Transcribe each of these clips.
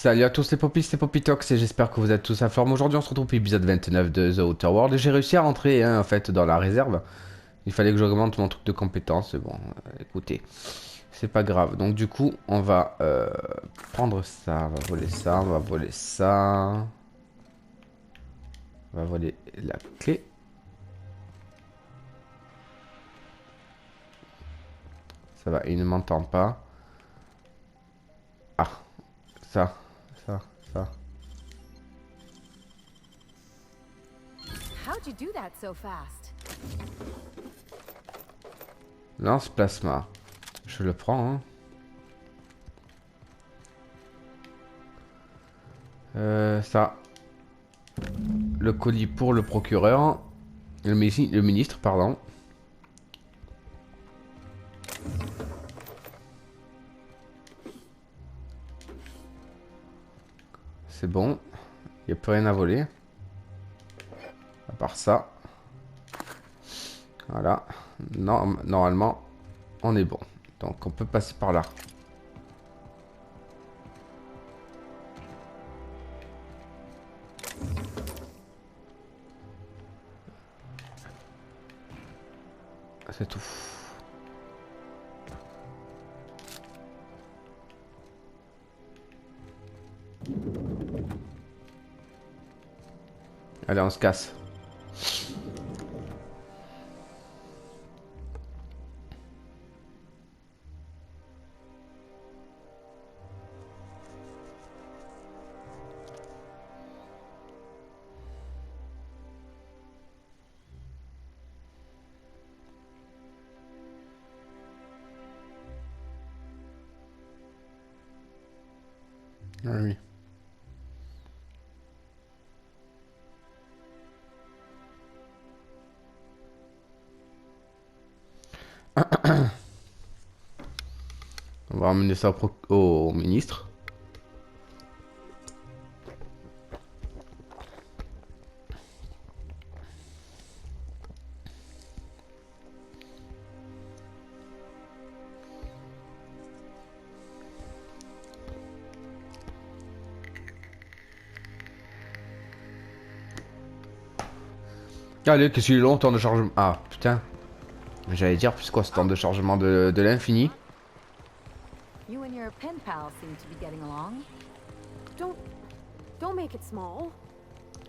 Salut à tous les popis, c'est Popitox et j'espère que vous êtes tous à forme. Aujourd'hui on se retrouve pour l'épisode 29 de The Outer World et j'ai réussi à rentrer en fait dans la réserve. Il fallait que j'augmente mon truc de compétence, mais bon, écoutez, c'est pas grave. Donc du coup on va prendre ça, on va voler ça, on va voler ça. On va voler la clé. Ça va, il ne m'entend pas. Ah, ça, ça. How'd you do that so fast? Lance plasma. Je le prends, hein. Ça. Le colis pour le procureur. Le ministre, pardon. C'est bon. Il n'y a plus rien à voler. À part ça. Voilà. Non, normalement, on est bon. Donc on peut passer par là. C'est tout. Allez, on se casse. Ah oui. On va ramener ça au ministre. Allez, qu'est-ce qu'il est long, temps de chargement. Ah, putain. J'allais dire, plus quoi, ce temps de chargement de l'infini. You and your pen pal seem to be getting along. Don't make it small.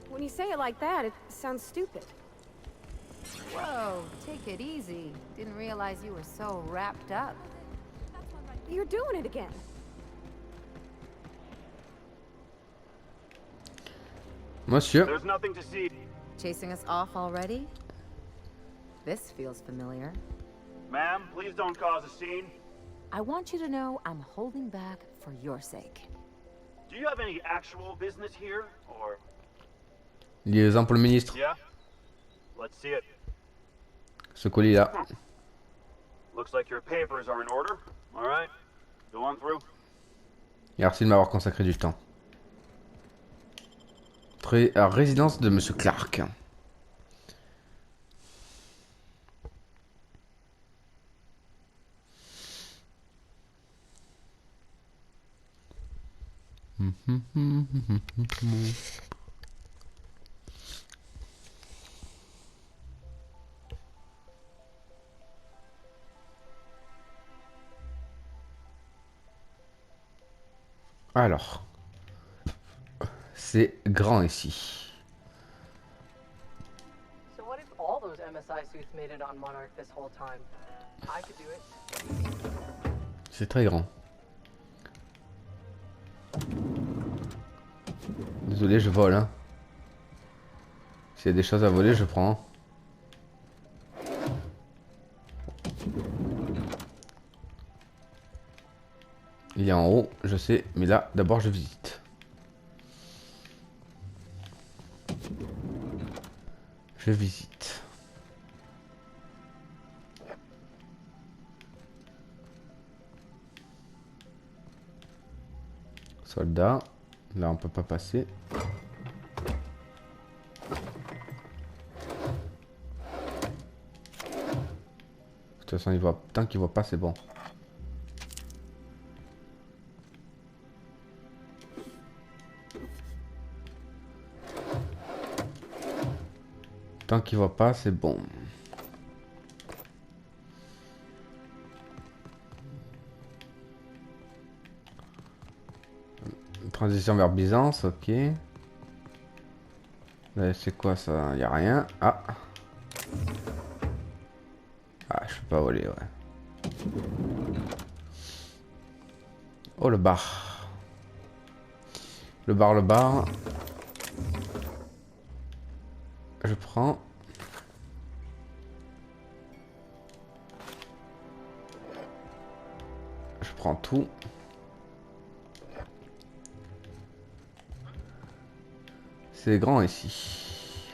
When you say it like that, it sounds stupid. Whoa, take it easy. Didn't realize you were so wrapped up. You're doing it again. Monsieur. There's nothing to see. Chasing us off already? This feels familiar. Ma'am, please don't cause a scene. I want you to know I'm holding back for your sake. Do you have any actual business here, or... Liaison pour le ministre. Yeah? Let's see it. Ce colis là. Looks like your papers are in order. All right. Go on through. Merci de m'avoir consacré du temps. Résidence de Monsieur Clark. Alors, c'est grand ici. So what if all those MSI suits made it on Monarch this whole time? I could do it. C'est très grand. Désolé, je vole. Hein. S'il y a des choses à voler, je prends. Il est en haut, je sais, mais là, d'abord, je visite. Je visite. Soldat. Là, on peut pas passer. De toute façon, il voit. Tant qu'il voit pas, c'est bon. Tant qu'il voit pas, c'est bon. Transition vers Byzance, ok. Là, c'est quoi ça? Y a rien. Ah. Ah, je peux pas voler, ouais. Oh, le bar. Le bar, le bar. Je prends. Je prends tout. C'est grand ici.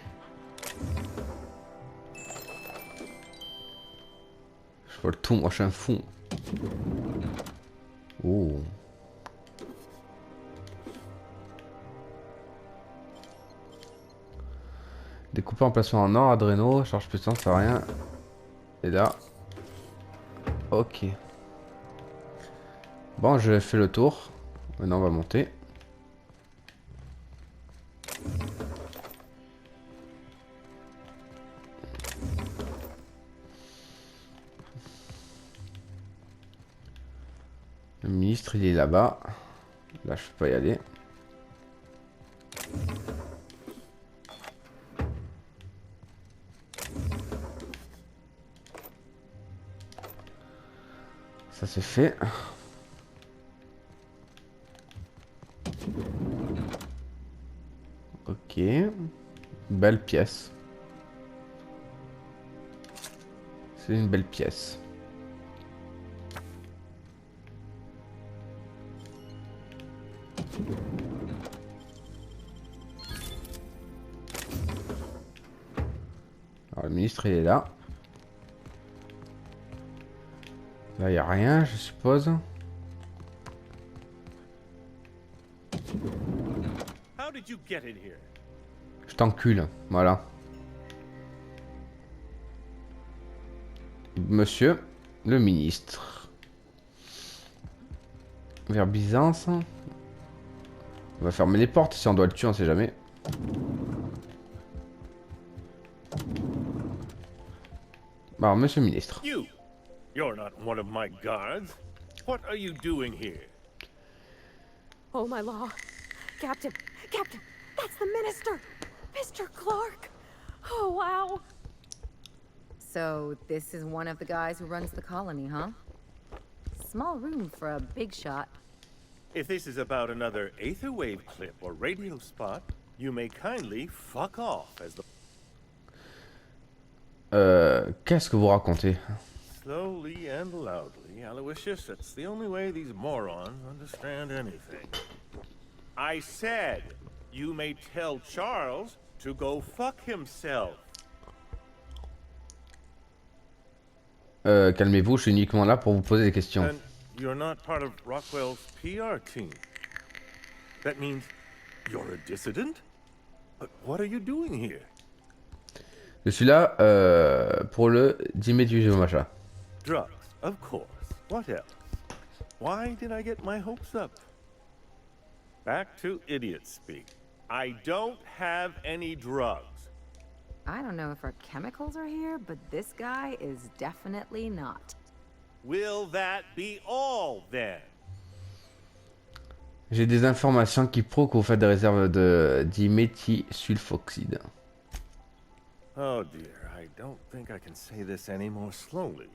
Je vole tout, moi je suis un fou. Oh. Découpé en placement en or, adréno, charge puissance, ça rien. Et là. Ok. Bon, je fais le tour. Maintenant on va monter. Le ministre il est là-bas. Là je peux pas y aller. Ça c'est fait. Ok. Belle pièce. C'est une belle pièce. Alors le ministre il est là. Là il n'y a rien je suppose. How did you get in here? Je t'encule, voilà. Monsieur le ministre. Vers Byzance. On va fermer les portes si on doit le tuer, on sait jamais. Alors, monsieur le ministre. You're not one of my guards. What are you doing here? Oh, my law. Captain, Captain, that's the minister. Mr. Clark. Oh, wow. So, this is one of the guys who runs the colony, huh? Small room for a big shot. If this is about another aether wave clip or radio spot, you may kindly fuck off as the... Qu'est-ce que vous racontez? Slowly and loudly, Aloysius, that's the only way these morons understand anything. I said, you may tell Charles to go fuck himself. Calmez-vous, je suis uniquement là pour vous poser des questions. And you're not part of Rockwell's PR team. That means you're a dissident? But what are you doing here? Je suis là pour le 10 mai du machin. Drugs, of course. What else? Why did I get my hopes up? Back to idiot speak. I don't have any drugs. I don't know if our chemicals are here, but this guy is definitely not. Will that be all then? J'ai des informations qui prouvent que vous faites des réserves de diméthylsulfoxyde. Oh dear, I don't think I can say this any more slowly.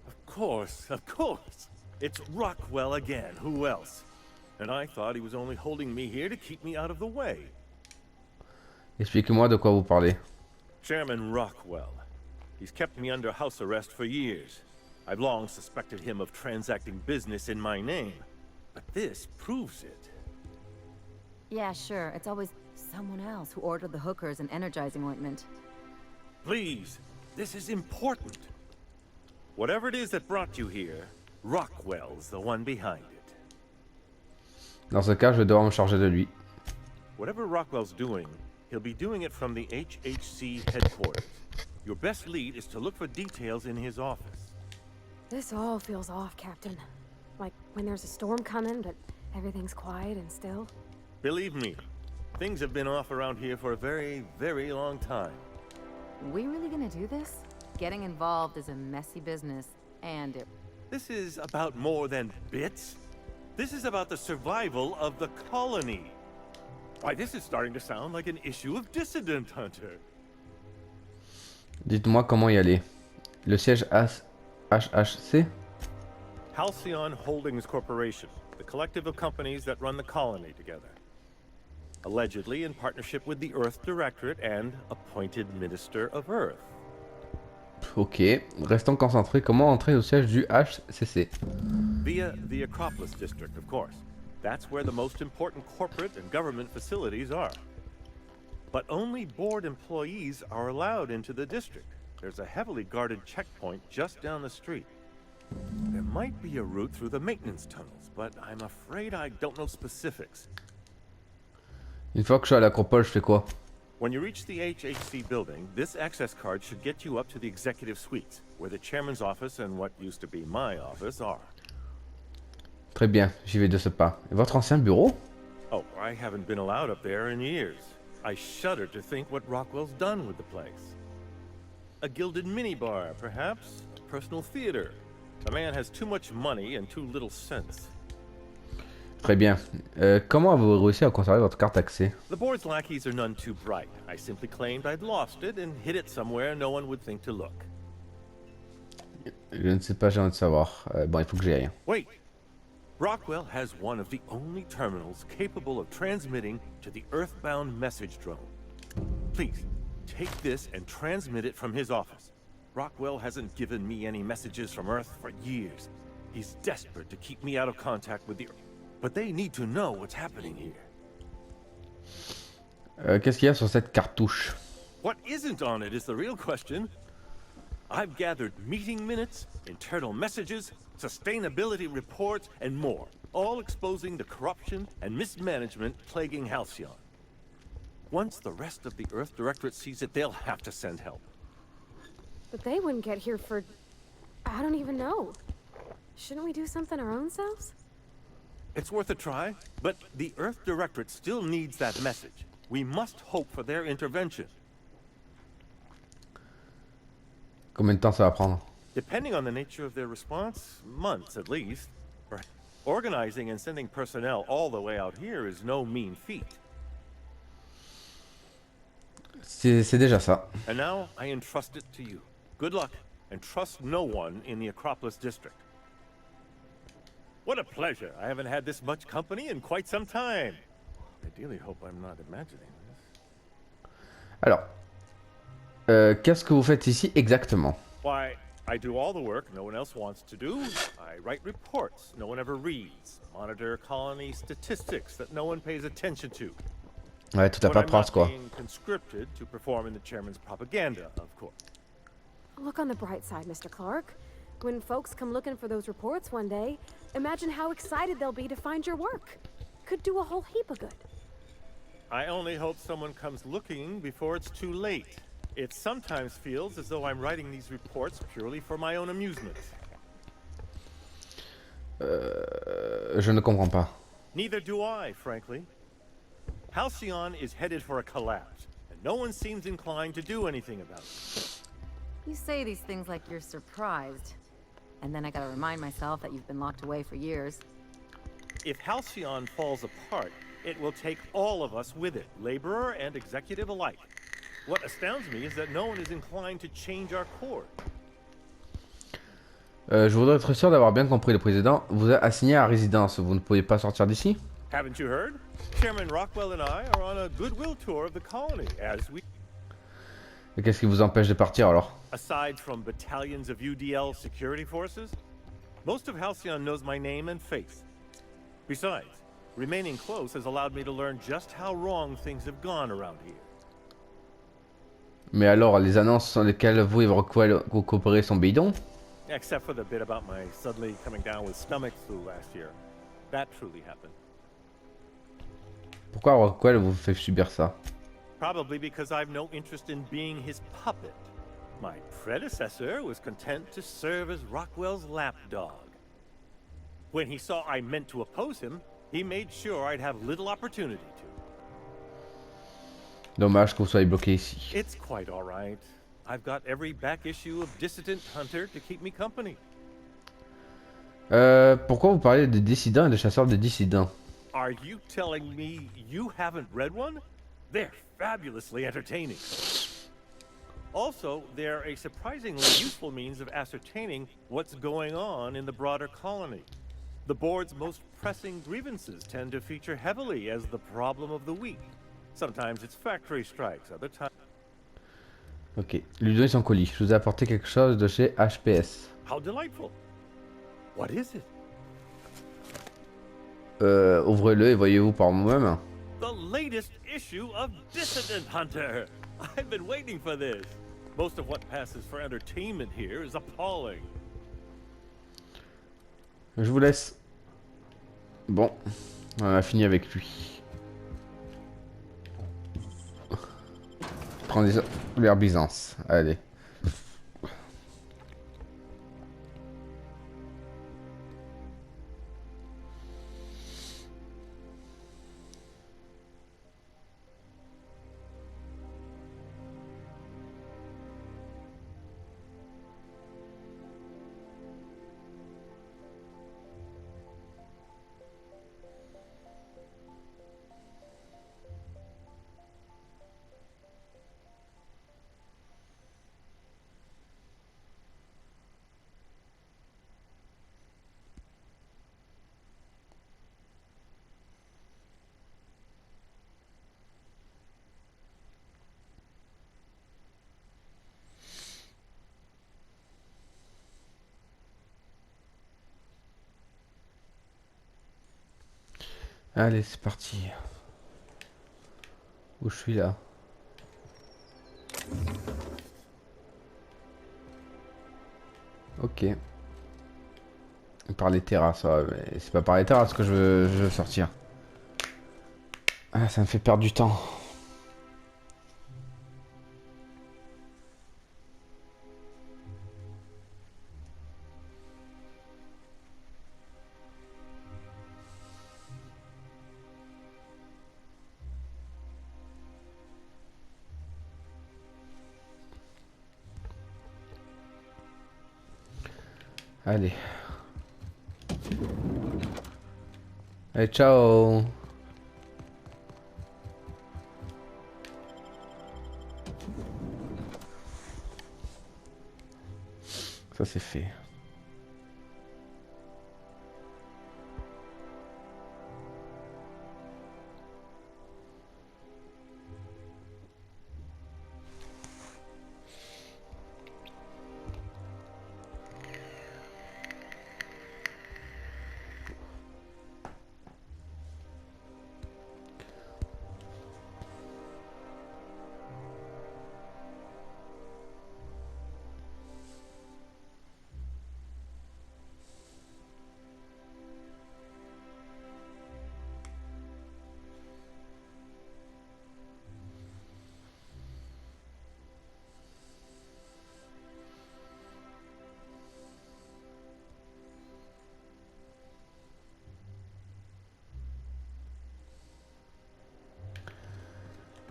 Of course. It's Rockwell again. Who else? And I thought he was only holding me here to keep me out of the way. Expliquez-moi de quoi vous parlez. Chairman Rockwell. He's kept me under house arrest for years. I've long suspected him of transacting business in my name. But this proves it. Yeah, sure. It's always someone else who ordered the hookers and energizing ointment. Please, this is important. Whatever it is that brought you here, Rockwell's the one behind it. Dans ce cas, je vais devoir me charger de lui. Whatever Rockwell's doing, he'll be doing it from the HHC headquarters. Your best lead is to look for details in his office. This all feels off, Captain. Like when there's a storm coming, but everything's quiet and still. Believe me, things have been off around here for a very, very long time. We really gonna do this? Getting involved is a messy business, and it... This is about more than bits. This is about the survival of the colony. Why, this is starting to sound like an issue of Dissident Hunter. Dites-moi comment y aller. Le siège HHC? Halcyon Holdings Corporation, the collective of companies that run the colony together. Allegedly in partnership with the Earth Directorate and appointed Minister of Earth. Ok, restons concentrés. Comment entrer au siège du HCC? Via the Acropolis District, of course. That's where the most important corporate and government facilities are. But only board employees are allowed into the district. There's a heavily guarded checkpoint just down the street. There might be a route through the maintenance tunnels, but I'm afraid I don't know specifics. Une fois que je suis à l'acropole, je fais quoi? When you reach the HHC building, this access card should get you up to the executive suites, where the chairman's office and what used to be my office are. Très bien, j'y vais de ce pas. Et votre ancien bureau? Oh, I haven't been allowed up there in years. I shudder to think what Rockwell's done with the place. A gilded minibar, perhaps? A personal theater. The man has too much money and too little sense. Très bien. Comment avez-vous réussi à conserver votre carte d'accès? The board's lackeys are none too bright. I simply claimed I'd lost it and hid it somewhere no one would think to look. Je ne sais pas, j'ai envie de savoir. Bon, il faut que j'y aille. Wait! Rockwell has one of the only terminals capable of transmitting to the Earthbound message drone. Please, take this and transmit it from his office. Rockwell hasn't given me any messages from Earth for years. He's desperate to keep me out of contact with the Earth. But they need to know what's happening here. Qu'est-ce qu'il y a sur cette cartouche? What isn't on it is the real question. I've gathered meeting minutes, internal messages, sustainability reports, and more, all exposing the corruption and mismanagement plaguing Halcyon. Once the rest of the Earth Directorate sees it, they'll have to send help. But they wouldn't get here for... I don't even know. Shouldn't we do something our own selves? It's worth a try, but the Earth Directorate still needs that message. We must hope for their intervention. Combien de temps ça va prendre? Depending on the nature of their response, months at least. Organizing and sending personnel all the way out here is no mean feat. C'est déjà ça. And now I entrust it to you. Good luck, and trust no one in the Acropolis District. What a pleasure. I haven't had this much company in quite some time. I ideally hope I'm not imagining this. Alors, qu'est-ce que vous faites ici exactement? Why, I do all the work no one else wants to do. I write reports no one ever reads. Monitor colony statistics that no one pays attention to. Ouais, tout à When fait I'm trace not quoi. being conscripted to perform in the chairman's propaganda, of course. Look on the bright side, Mr. Clark. When folks come looking for those reports one day, imagine how excited they'll be to find your work. Could do a whole heap of good. I only hope someone comes looking before it's too late. It sometimes feels as though I'm writing these reports purely for my own amusement. Je ne comprends pas. Neither do I, frankly. Halcyon is headed for a collapse, and no one seems inclined to do anything about it. You say these things like you're surprised. And then I gotta remind myself that you've been locked away for years. If Halcyon falls apart, it will take all of us with it, laborer and executive alike. What astounds me is that no one is inclined to change our course. Je voudrais être sûr d'avoir bien compris. Le président vous a assigné à résidence. Vous ne pouvez pas sortir d'ici? Haven't you heard? Chairman Rockwell and I are on a goodwill tour of the colony as we... Et qu'est-ce qui vous empêche de partir alors? Aside from battalions of UDL security forces, most of Halcyon knows my name and face. Besides, remaining close has allowed me to learn just how wrong things have gone around here. Mais alors, les annonces sur lesquelles vous et Rockwell vous coopérez sont bidons? Except for the bit about my suddenly coming down with stomach flu last year. That truly happened. Pourquoi Rockwell vous fait subir ça? Probably because I've no interest in being his puppet. My predecessor was content to serve as Rockwell's lapdog. When he saw I meant to oppose him, he made sure I'd have little opportunity to. Dommage que vous soyez bloqué ici. It's quite all right. I've got every back issue of Dissident Hunter to keep me company. Pourquoi vous parlez des dissidents et des chasseurs de dissidents? Are you telling me you haven't read one? They're fabulously entertaining. Also, they're a surprisingly useful means of ascertaining what's going on in the broader colony. The board's most pressing grievances tend to feature heavily as the problem of the week. Sometimes it's factory strikes, other times... Ok, lui donner son colis. Je vous ai apporté quelque chose de chez HPS. How delightful. What is it? Ouvrez-le et voyez-vous par vous-même. The latest issue of Dissident Hunter. I've been waiting for this. Most of what passes for entertainment here is appalling. Je vous laisse. Bon, on a fini avec lui. Prends vers Byzance. Allez. Allez, c'est parti. Où je suis là? Ok. Par les terrasses, ouais, mais c'est pas par les terrasses que je veux sortir. Ah, ça me fait perdre du temps. Allez. Allez, ciao. Ça c'est fait.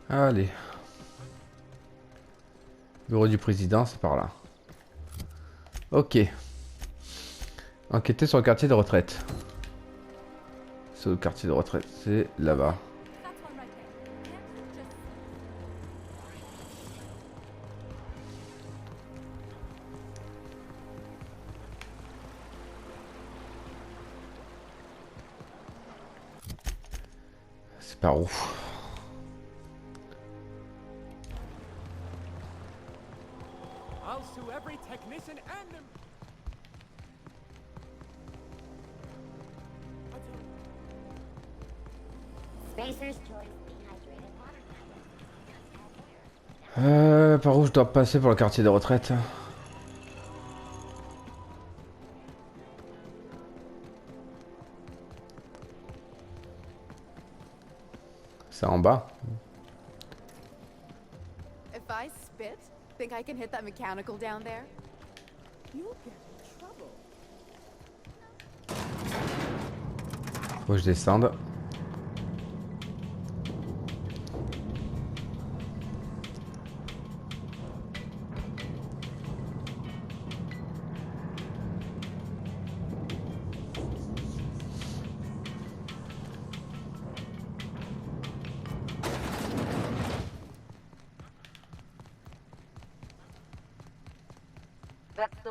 Allez. Bureau du président, c'est par là. Ok. Enquêter sur le quartier de retraite. C'est le quartier de retraite, c'est là-bas. C'est par où? Par où je dois passer pour le quartier de retraite? C'est en bas. If I spit, think I can hit that mechanical down there? You'll get in trouble. Faut que je descende.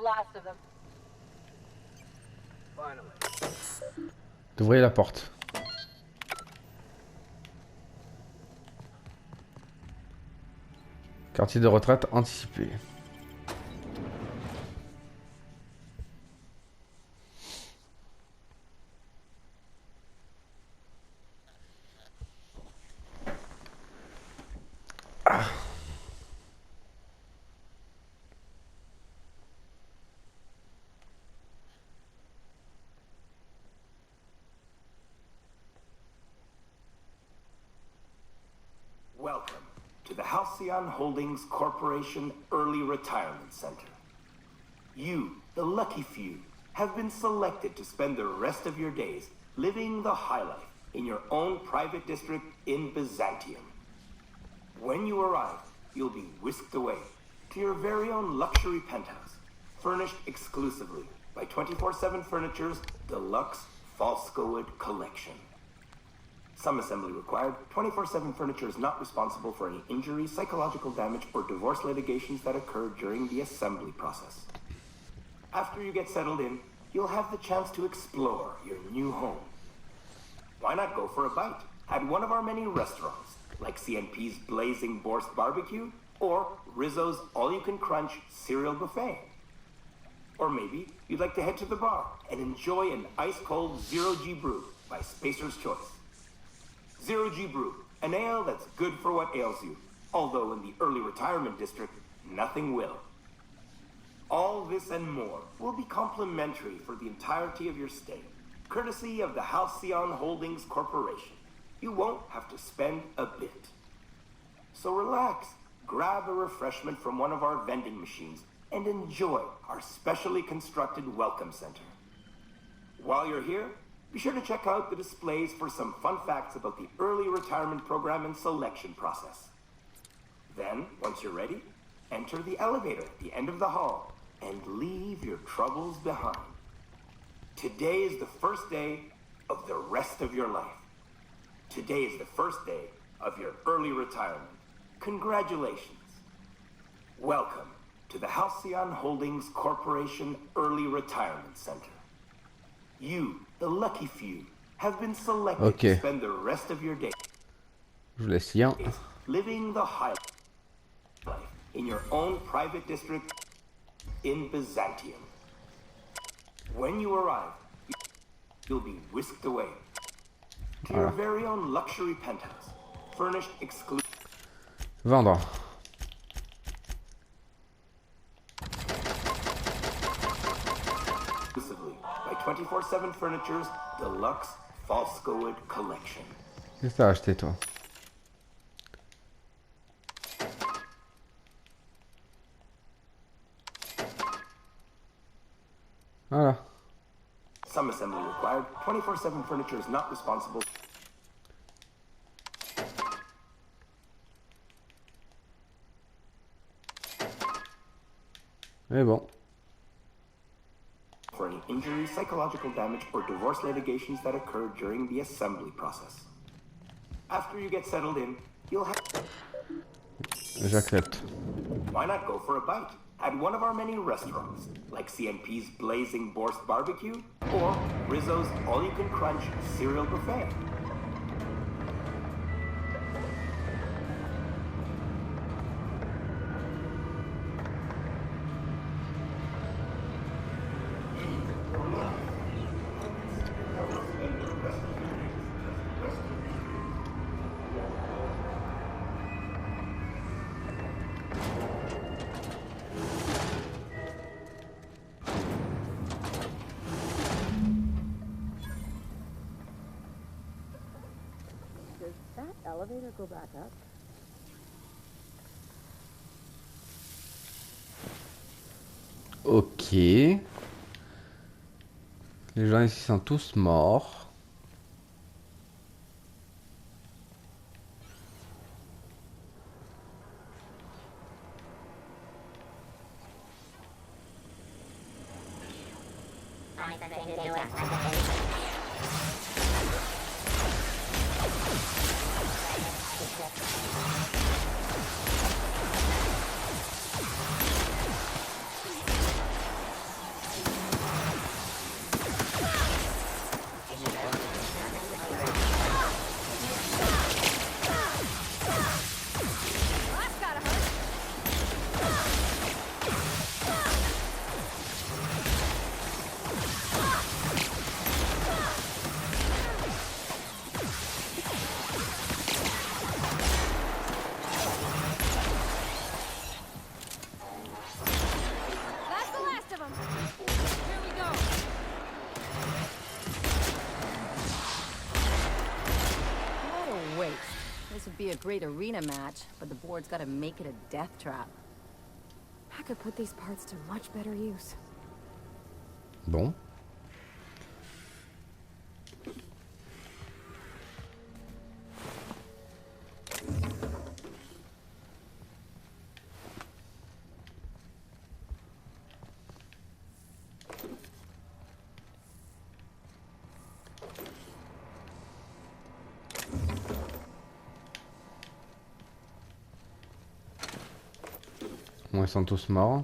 last of them. Finally. D'ouvrir la porte. Quartier de retraite anticipé. Welcome to the Halcyon Holdings Corporation Early Retirement Center. You, the lucky few, have been selected to spend the rest of your days living the high life in your own private district in Byzantium. When you arrive, you'll be whisked away to your very own luxury penthouse, furnished exclusively by 24/7 Furniture's deluxe Falscowood collection. Some assembly required. 24/7 Furniture is not responsible for any injury, psychological damage, or divorce litigations that occur during the assembly process. After you get settled in, you'll have the chance to explore your new home. Why not go for a bite at one of our many restaurants, like CNP's Blazing Borscht Barbecue or Rizzo's All-You-Can-Crunch Cereal Buffet? Or maybe you'd like to head to the bar and enjoy an ice-cold Zero-G brew by Spacer's Choice. Zero-G Brew, an ale that's good for what ails you, although in the early retirement district, nothing will. All this and more will be complimentary for the entirety of your stay, courtesy of the Halcyon Holdings Corporation. You won't have to spend a bit. So relax, grab a refreshment from one of our vending machines, and enjoy our specially constructed welcome center. While you're here, be sure to check out the displays for some fun facts about the early retirement program and selection process. Then, once you're ready, enter the elevator at the end of the hall and leave your troubles behind. Today is the first day of the rest of your life. Today is the first day of your early retirement. Congratulations. Welcome to the Halcyon Holdings Corporation Early Retirement Center. You, the lucky few, have been selected to spend the rest of your day Je vous laisse lien. living the high life in your own private district in Byzantium. When you arrive, you'll be whisked away to your very own luxury penthouse, furnished exclusively Vendre. by 24/7 Furniture's deluxe Falscowood collection. Qu'est-ce que t'as acheté toi? Voilà. Some assembly required. 24/7 Furniture is not responsible Et bon. for any injury, psychological damage, or divorce litigations that occur during the assembly process. After you get settled in, you'll have... J'accepte. Why not go for a bite at one of our many restaurants, like CNP's Blazing Borscht Barbecue or Rizzo's All-You-Can-Crunch Cereal Buffet? Does that elevator go back up? Ok. Les gens ici sont tous morts. This would be a great arena match, but the board's gotta make it a death trap. I could put these parts to much better use. Bon. Bon, ils sont tous morts.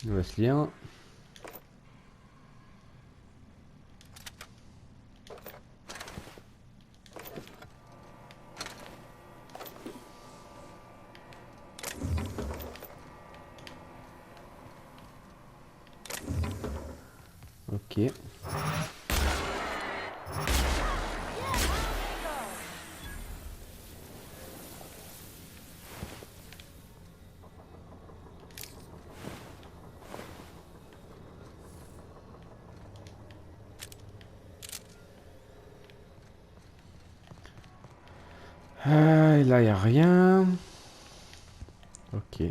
On va se lire. Ok. Et là, il n'y a rien. Ok.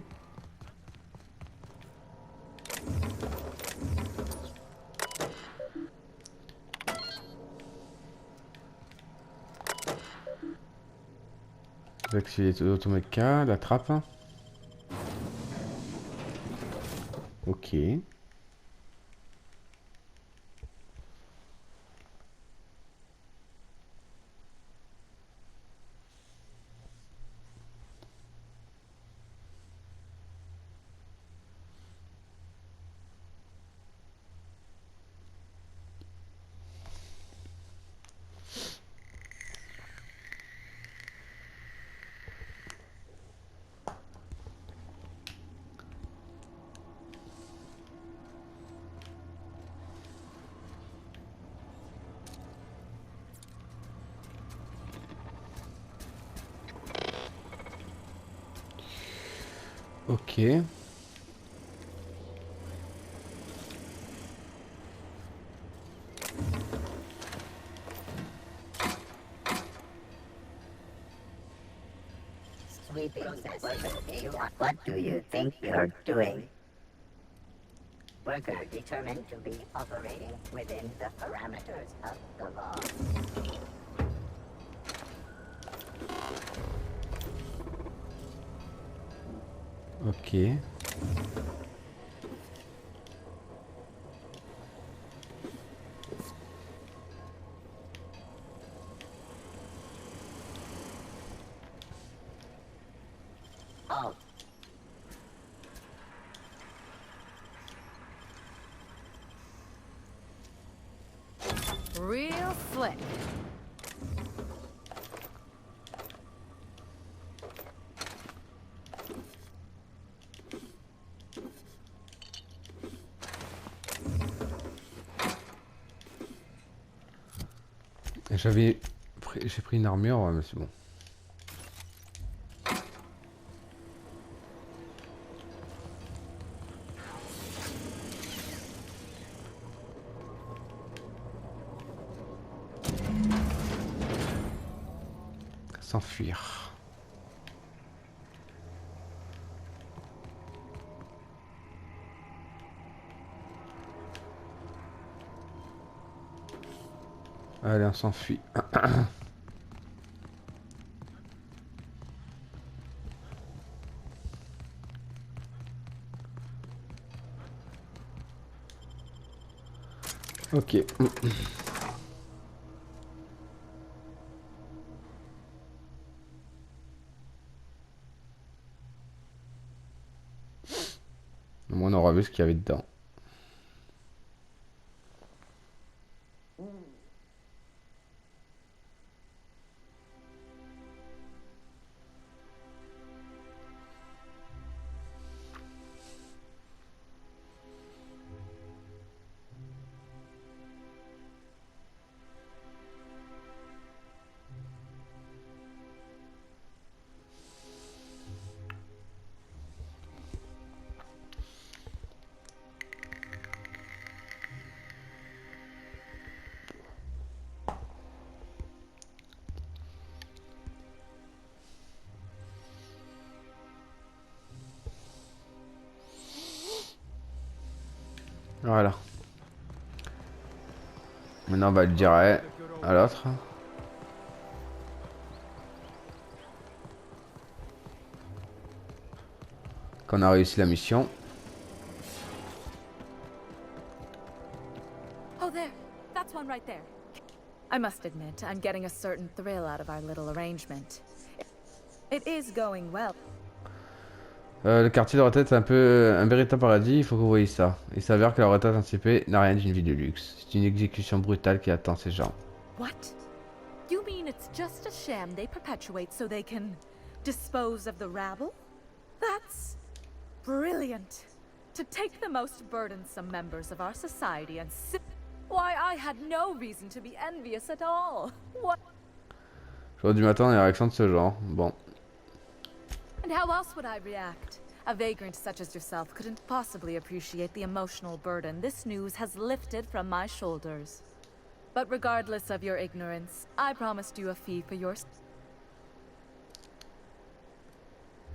Activer l'automéca, la trappe. Ok. Ok. Sweeping what do you think you're doing? Worker determined to be operating within the parameters of the law. Ok. Halt. Real slick. J'ai pris une armure, mais c'est bon. S'enfuir. Allez, on s'enfuit. Ok. Au moins, on aura vu ce qu'il y avait dedans. Voilà. Maintenant on va le dire à l'autre. Qu'on a réussi la mission. Oh, there. That's one right there. I must admit, I'm getting a certain thrill out of our little arrangement. It is going well. Le quartier de retraite, c'est un peu un véritable paradis, il faut que vous voyez ça. Il s'avère que la retraite anticipée n'a rien d'une vie de luxe. C'est une exécution brutale qui attend ces gens. What? You mean it's just a sham they perpetuate so they can dispose of the rabble? That's brilliant. To take the most burdensome members of our society and why, I had no reason to be envious at all. What? J'aurais dû m'attendre à une réaction de ce genre. Bon. And how else would I react? A vagrant such as yourself couldn't possibly appreciate the emotional burden this news has lifted from my shoulders. But regardless of your ignorance, I promised you a fee for your...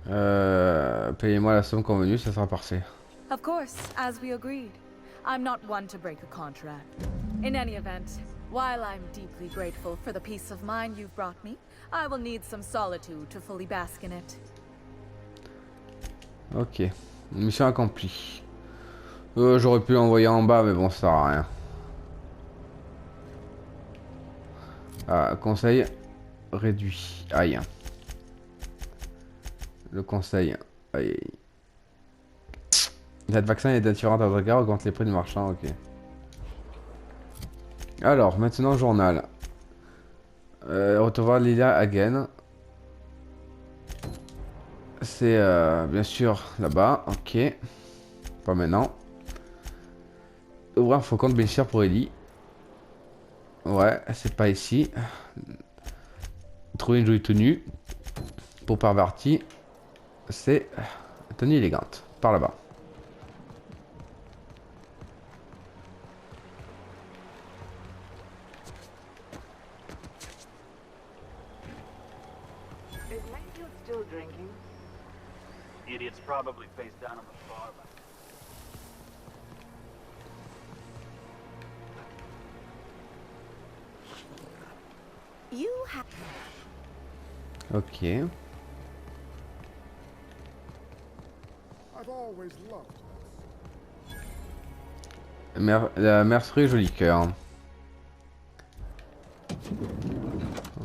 Payez-moi la somme convenue, ça sera parfait. Of course, as we agreed. I'm not one to break a contract. In any event, while I'm deeply grateful for the peace of mind you've brought me, I will need some solitude to fully bask in it. Ok. Mission accomplie. J'aurais pu l'envoyer en bas, mais bon, ça sert à rien. Ah, conseil réduit. Aïe. Le conseil. Aïe. Cette vaccin est attirante à votre regard, augmente les prix du marchand, ok. Alors, maintenant, journal. Recevoir Lilia Hagen. C'est bien sûr là-bas, ok. Pas maintenant. Ouvrir un faux compte bénéficiaire pour Ellie. Ouais, c'est pas ici. Trouver une jolie tenue. Pour perverti. C'est tenue élégante. Par là-bas. Idiot's probably face down on the bar. You have... Ok. La mercerie Joli Cœur.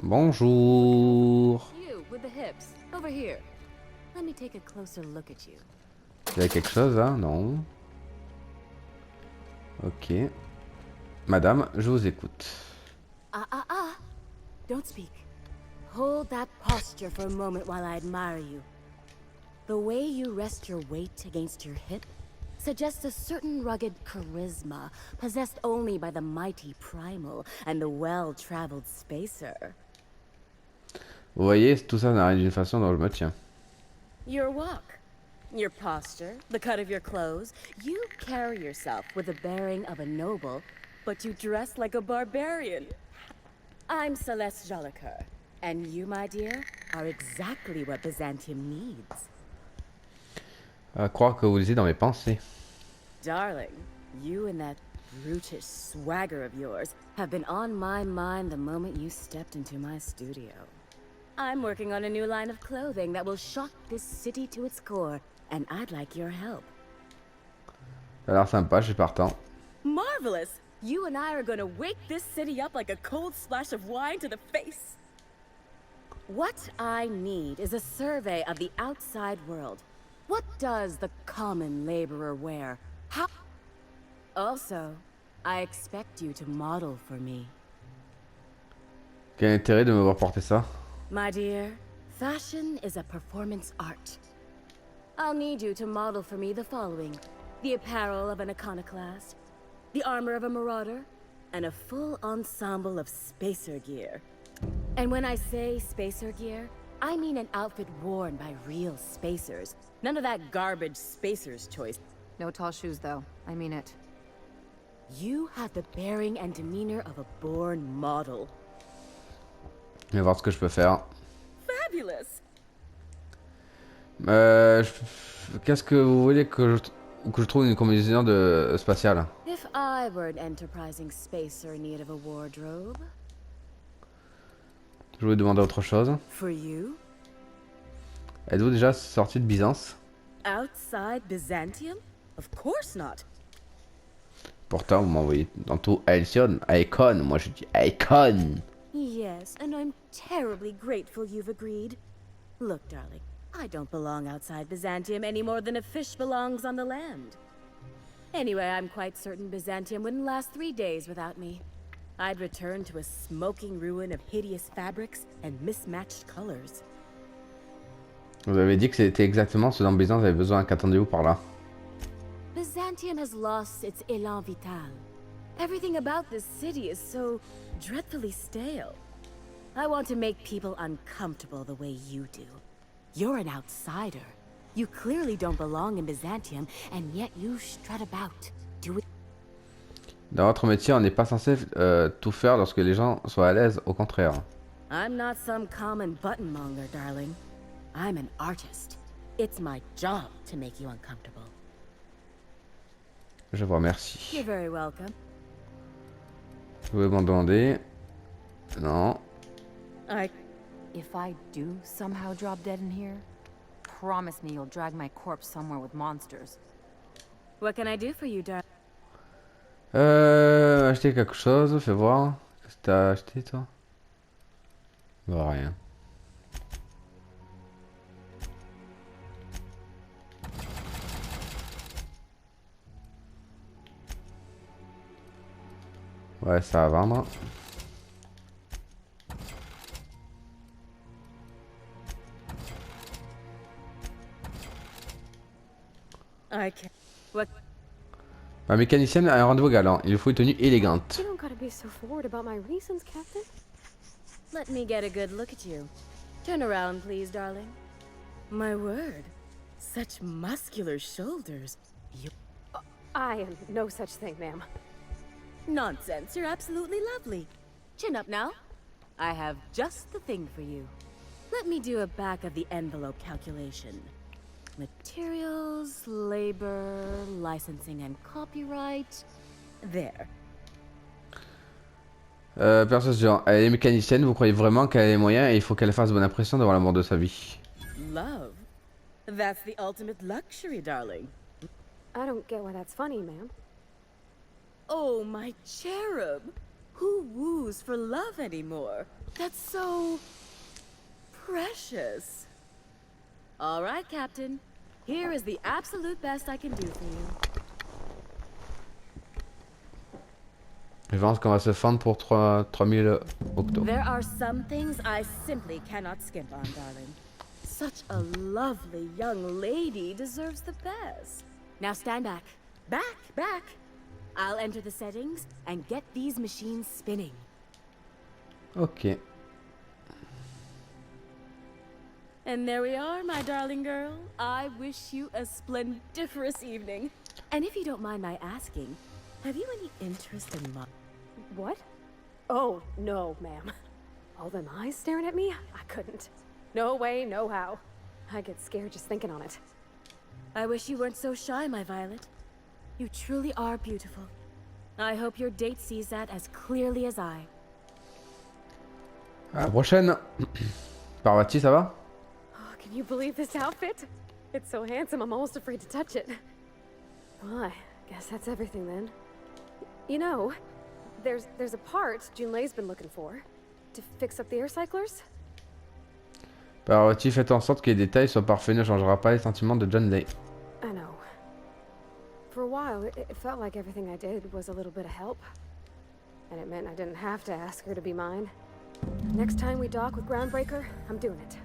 Bonjour. You with the hips. Over here. Let me take a closer look at you. Il y a quelque chose là? Non. Ok. Madame, je vous écoute. Don't speak. Hold that posture for a moment while I admire you. The way you rest your weight against your hip suggests a certain rugged charisma possessed only by the mighty primal and the well-traveled spacer. Vous voyez, tout ça n'arrive d'une façon dont je me tiens. Your walk, your posture, the cut of your clothes, you carry yourself with the bearing of a noble, but you dress like a barbarian. I'm Celeste Jolicoeur, and you, my dear, are exactly what Byzantium needs. À croire que vous lisez dans mes pensées. Darling, you and that brutish swagger of yours have been on my mind the moment you stepped into my studio. I'm working on a new line of clothing that will shock this city to its core, and I'd like your help. Ça a l'air sympa, je suis partant. Marvelous! You and I are gonna wake this city up like a cold splash of wine to the face. What I need is a survey of the outside world. What does the common laborer wear? How... Also, I expect you to model for me. Quel intérêt de me voir porter ça? My dear, fashion is a performance art. I'll need you to model for me the following: the apparel of an iconoclast, the armor of a marauder, and a full ensemble of spacer gear. And when I say spacer gear, I mean an outfit worn by real spacers. None of that garbage spacer's choice. No tall shoes, though. I mean it. You have the bearing and demeanor of a born model. Je vais voir ce que je peux faire. Fabulous! Qu'est-ce que vous voulez que je... ou que je trouve une combinaison de spatiale. If I were an enterprising spacer in need of a wardrobe. Je voulais demander autre chose. For you? Êtes-vous déjà sorti de Byzance? Outside Byzantium? Of course not. Pourtant, vous m'envoyez dans tout Alcyon, Icon. Moi, je dis Icon. Yes, and I'm terribly grateful you've agreed. Look, darling, I don't belong outside Byzantium any more than a fish belongs on the land. Anyway, I'm quite certain Byzantium wouldn't last 3 days without me. I'd return to a smoking ruin of hideous fabrics and mismatched colors. Vous avez dit que c'était exactement ce dont Byzance avait besoin. Qu'attendez-vous par là? Byzantium has lost its élan vital. Everything about this city is so dreadfully stale. I want to make people uncomfortable the way you do. You're an outsider. You clearly don't belong in Byzantium, and yet you strut about. Do it. Dans votre métier, on n'est pas censé tout faire lorsque les gens soient à l'aise. Au contraire. I'm not some common buttonmonger, darling. I'm an artist. It's my job to make you uncomfortable. Je vous remercie. You're very welcome. Vous pouvez m'en demander? Non. If I do somehow drop dead in here, promise me you'll drag my corpse somewhere with monsters. What can I do for you, darling? Acheter quelque chose, fais voir. Qu'est-ce que t'as acheté, toi? Bah, rien. Ouais, ça va vendre. What? Ma mécanicienne a un rendez-vous galant. Il lui faut une tenue élégante. You don't gotta be so forward about my reasons, Captain. Let me get a good look at you. Turn around, please, darling. My word. Such muscular shoulders. You... I am no such thing, ma'am. Nonsense. You're absolutely lovely. Chin up now. I have just the thing for you. Let me do a back of the envelope calculation. Materials, labor, licensing and copyright. There. Persuasion. Elle est mécanicienne, vous croyez vraiment qu'elle a les moyens et il faut qu'elle fasse bonne impression devant l'amour de sa vie. Love? That's the ultimate luxury, darling. I don't get why that's funny, ma'am. Oh, my cherub. Who woos for love anymore? That's so... precious. All right, Captain. Here is the absolute best I can do for you. Je pense qu'on va se fendre pour 3000 octos. There are some things I simply cannot skimp on, darling. Such a lovely young lady deserves the best. Now stand back. Back. I'll enter the settings and get these machines spinning. Ok. And there we are, my darling girl. I wish you a splendiferous evening. And if you don't mind my asking, have you any interest in What? Oh, no, ma'am. All them eyes staring at me? I couldn't. No way, no how. I get scared just thinking on it. I wish you weren't so shy, my Violet. You truly are beautiful. I hope your date sees that as clearly as I. À la prochaine. Parvati, ça va? Oh, can you believe this outfit? It's so handsome, I'm almost afraid to touch it. Well, I guess that's everything then. You know, there's a part Junlei's been looking for to fix up the air cyclers. Parvati, faites en sorte que les détails soient parfaits, ne changera pas les sentiments de John Lay. I know. For a while, it felt like everything I did was a little bit of help. And it meant I didn't have to ask her to be mine. Next time we dock with Groundbreaker, I'm doing it.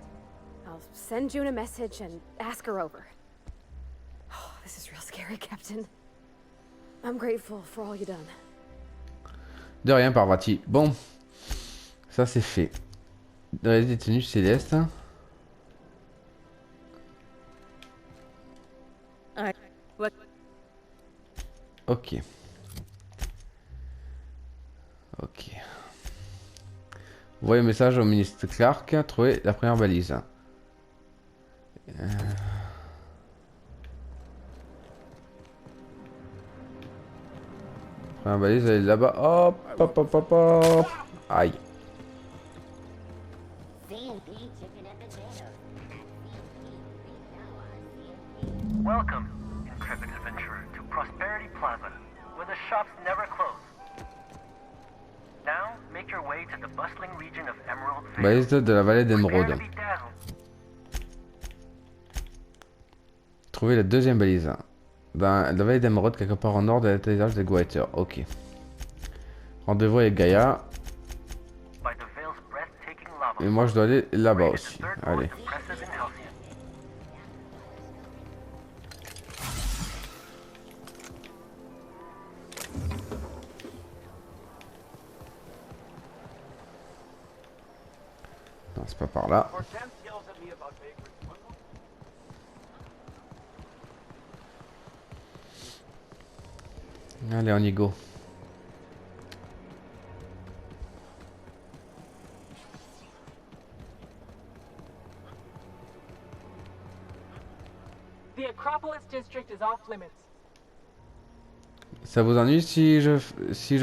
I'll send June a message and ask her over. Oh, this is real scary, Captain. I'm grateful for all you've done. De rien, Parvati. Bon, ça c'est fait. Dans les détenus célestes. Ok. Voyez un message au ministre Clark. Trouvez la première balise. La balise elle est là-bas. Hop, hop, hop, hop, hop. Aïe. Welcome, intrepid adventurer, to Prosperity Plaza, where the shops never close. Now, make your way to the bustling region of Emerald Vale. Balise de la vallée Prepare d'Emeraude. to be dazzled. Trouver la deuxième balise. Dans la vallée d'Emeraude, quelque part au nord de l'atterrissage des Guaiter. Ok. Rendez-vous avec Gaïa. By the Vale's breathtaking lava Et moi je dois aller là-bas aussi. Allez. compressors in Halcyon. Non, c'est pas par là. Hortense yells at me about bakery. Allez, on y go. The Acropolis district is off limits. Ça vous ennuie si je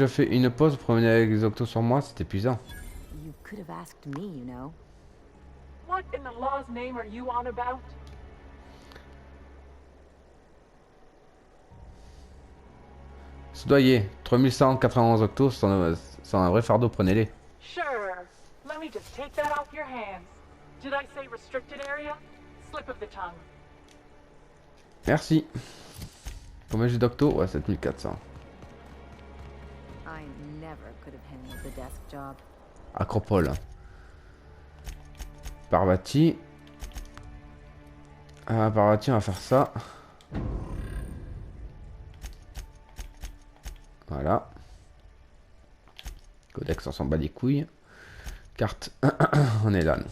fais une pause pour promener avec les octos sur moi? C'est épuisant. You could have asked me, you know. What in the law's name are you on about? Soudoyer, 3191 octos, c'est un vrai fardeau, prenez-les. Sure. Let me just take that off your hands. Did I say restricted area? Slip of the tongue. Merci. Combien j'ai d'octos? Ouais, 7400. I never could have handled the desk job. Acropole. Parvati. Ah, Parvati, on va faire ça. Voilà. Codex, on s'en bat les couilles. Carte. On est là. Nous.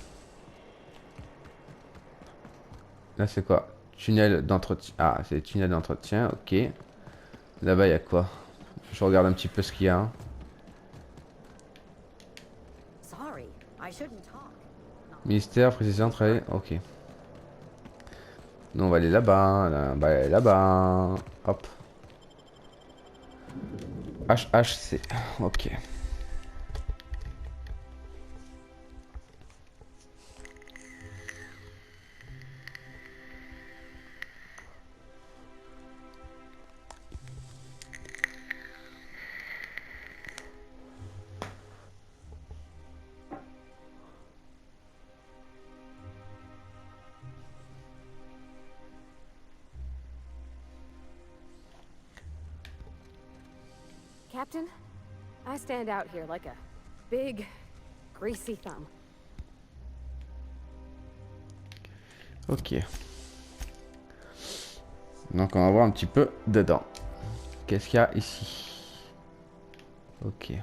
Là, c'est quoi? Tunnel d'entretien. Ah, c'est tunnel d'entretien. Ok. Là-bas, il y a quoi? Je regarde un petit peu ce qu'il y a. Hein. Ministère, précision, travail. Ok. Nous, on va aller là-bas. Là-bas. Hop. HHC. Ok. Captain, I stand out here like a big, greasy thumb. Ok. Donc on va voir un petit peu dedans. Qu'est-ce qu'il y a ici? Ok.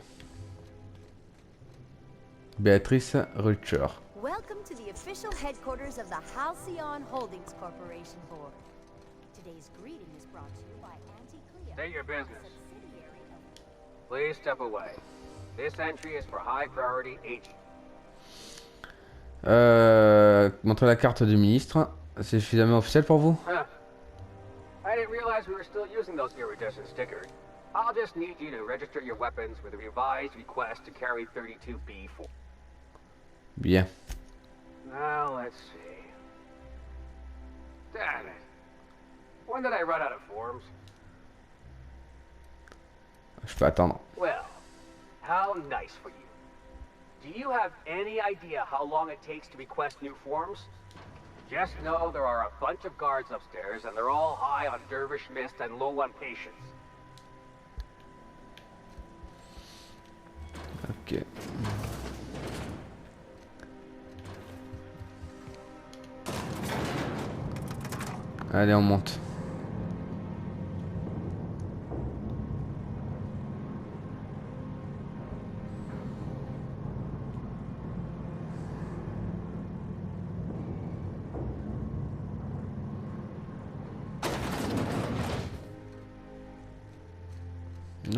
Béatrice Rutcher. Welcome to the official headquarters of the Halcyon Holdings Corporation Board. Today's greeting is brought to you by Auntie Cleo. State your business. Please step away. This entry is for high priority agent. Montrez la carte du ministre. C'est suffisamment officiel pour vous? Huh. I didn't realize we were still using those iridescent stickers. I'll just need you to register your weapons with a revised request to carry 32B4. Bien. Now let's see. Damn it. When did I run out of forms? Je peux attendre. Well, how nice for you. Do you have any idea how long it takes to request new forms? Just know there are a bunch of guards upstairs and they're all high on dervish mist and low on patience. Ok. Allez, on monte.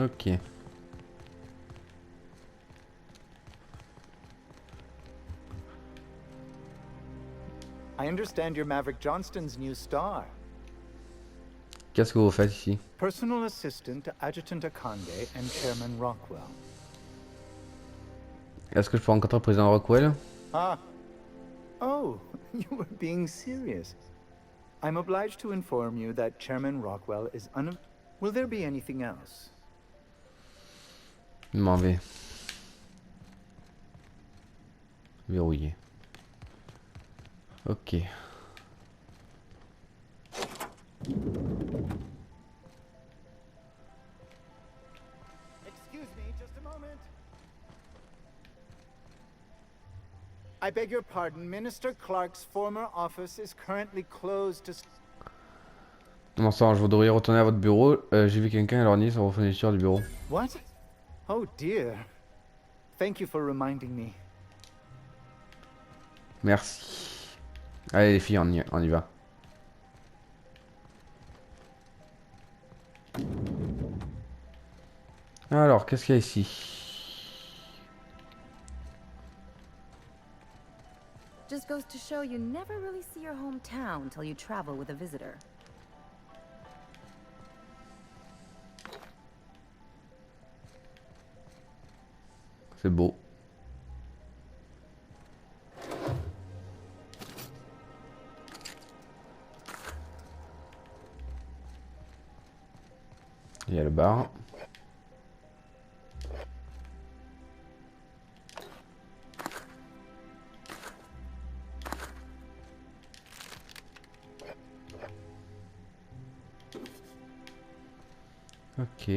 Ok. I understand you're Maverick Johnston's new star. Qu'est-ce que vous faites ici? Personal assistant to Adjutant Akande and Chairman Rockwell. Est-ce que je peux rencontrer le président Rockwell? Ah. Oh, you were being serious. I'm obliged to inform you that Chairman Rockwell is Will there be anything else? Je m'en vais. Verrouillé. Ok. Excuse me, just a moment. I beg your pardon. Minister Clark's former office is currently closed to... Comment ça, je voudrais retourner à votre bureau. J'ai vu quelqu'un éloigné sur vos fenêtres du bureau. What? Oh dear. Thank you for reminding me. Merci. Allez les filles, on y va. Alors, qu'est-ce qu'il y a ici? Just goes to show you never really see your hometown until you travel with a visitor. C'est beau. Il y a le bar. Ok.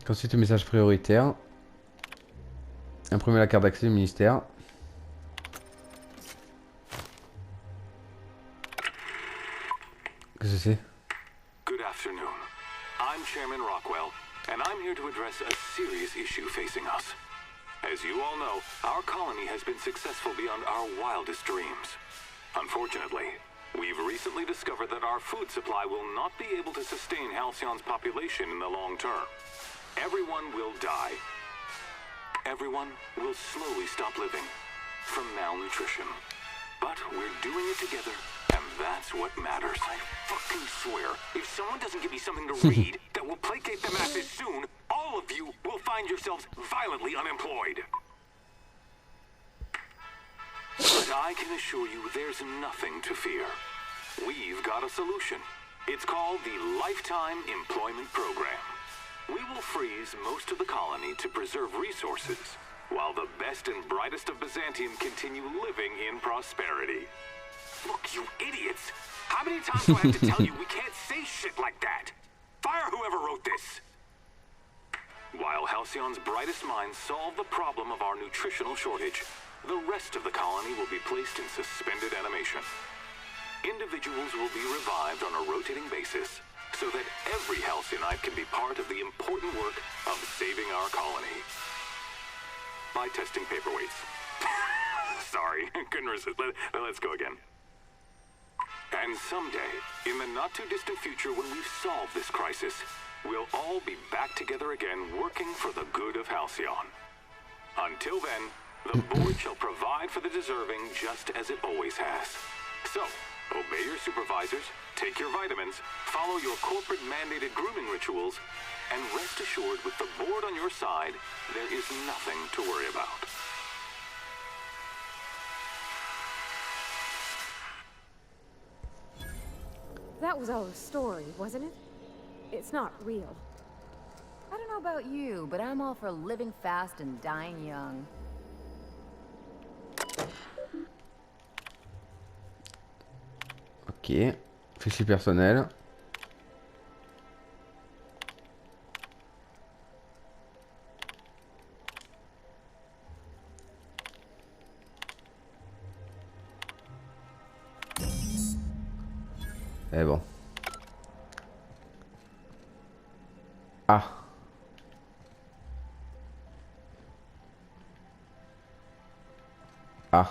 Ensuite, le message prioritaire. Imprimer la carte d'accès du ministère. Qu'est-ce que c'est? Good afternoon. I'm Chairman Rockwell, and I'm here to address a serious issue facing us. As you all know, our colony has been successful beyond our wildest dreams. Unfortunately, we've recently discovered that our food supply will not be able to sustain Halcyon's population in the long term. Everyone will die. Everyone will slowly stop living from malnutrition. But we're doing it together, and that's what matters. I fucking swear, if someone doesn't give me something to read that will placate the masses soon, all of you will find yourselves violently unemployed. But I can assure you there's nothing to fear. We've got a solution. It's called the Lifetime Employment Program. We will freeze most of the colony to preserve resources, while the best and brightest of Byzantium continue living in prosperity. Look, you idiots! How many times do I have to tell you we can't say shit like that? Fire whoever wrote this! While Halcyon's brightest minds solve the problem of our nutritional shortage, the rest of the colony will be placed in suspended animation. Individuals will be revived on a rotating basis, so that every Halcyonite can be part of the important work of saving our colony. By testing paperweights. Sorry, couldn't resist. Let's go again. And someday, in the not-too-distant future when we've solved this crisis, we'll all be back together again working for the good of Halcyon. Until then, the board shall provide for the deserving just as it always has. So, obey your supervisors, take your vitamins, follow your corporate-mandated grooming rituals, and rest assured with the board on your side, there is nothing to worry about. That was all a story, wasn't it? It's not real. I don't know about you, but I'm all for living fast and dying young. Ok. Fichier personnel. Et bon. Ah. Ah.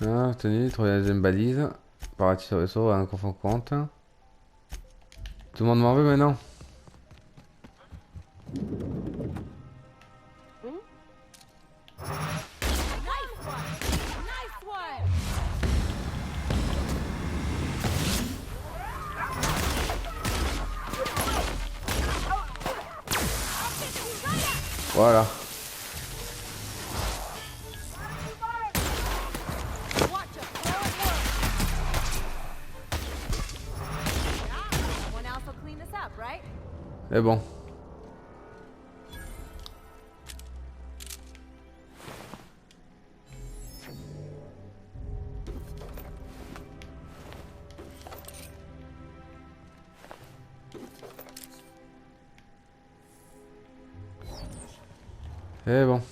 Ah, obtenu, trouver la deuxième balise. Parati sur le vaisseau, un confond compte. Tout le monde m'en veut maintenant. Voilà. C'est bon. C'est bon.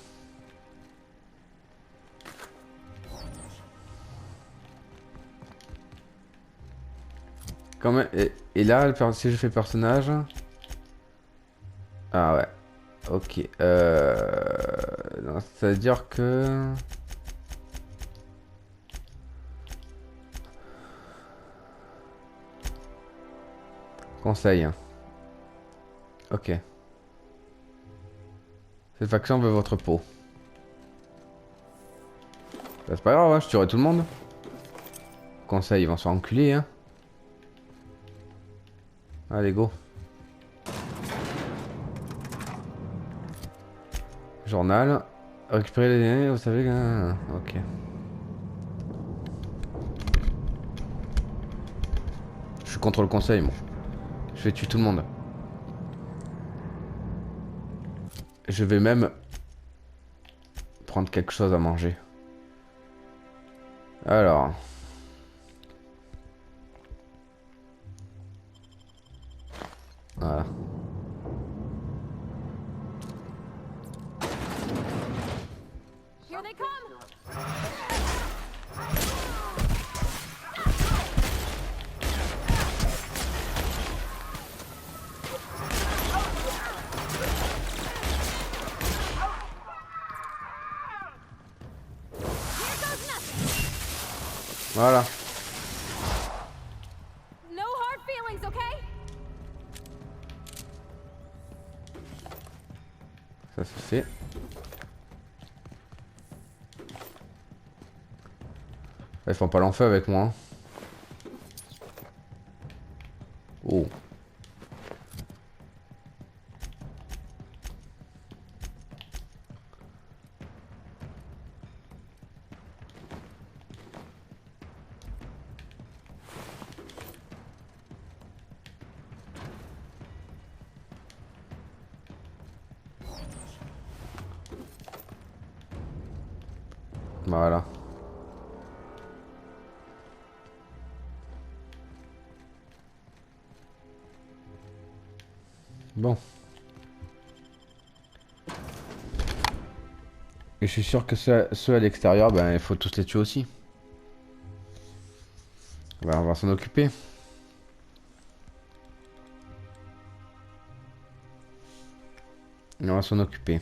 Quand même, et là, si je fais personnage... Ah ouais. Ok. Non, c'est-à-dire que... Conseil. Ok. Cette faction veut votre peau. Bah, c'est pas grave, hein, je tuerai tout le monde. Conseil, ils vont se faire enculer, hein. Allez, go. Journal. Récupérer les données, vous savez que... Ok. Je suis contre le conseil, moi. Je vais tuer tout le monde. Je vais même prendre quelque chose à manger. Alors. Voilà. Here they come. Voilà. No hard feelings, okay? Ça se fait. Ils font pas l'enfeu avec moi. Hein. Oh. Voilà. Bon. Et je suis sûr que ceux à l'extérieur, ben il faut tous les tuer aussi. Ben, on va s'en occuper. On va s'en occuper.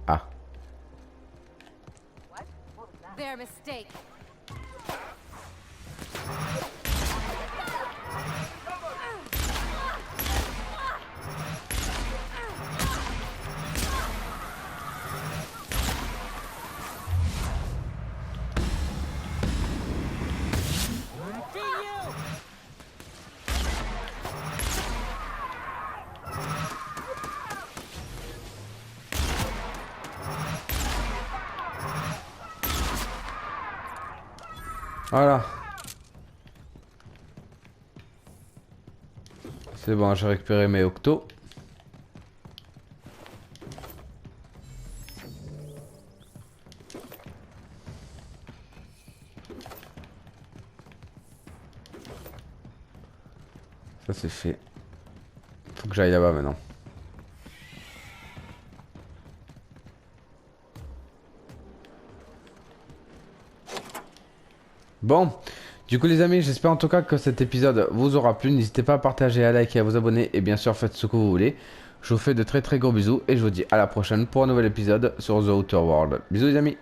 Ah. Their mistake. Voilà. C'est bon, j'ai récupéré mes octos. Ça c'est fait. Faut que j'aille là-bas maintenant. Bon, du coup les amis, j'espère en tout cas que cet épisode vous aura plu. N'hésitez pas à partager, à liker, à vous abonner et bien sûr faites ce que vous voulez. Je vous fais de très gros bisous et je vous dis à la prochaine pour un nouvel épisode sur The Outer World. Bisous les amis.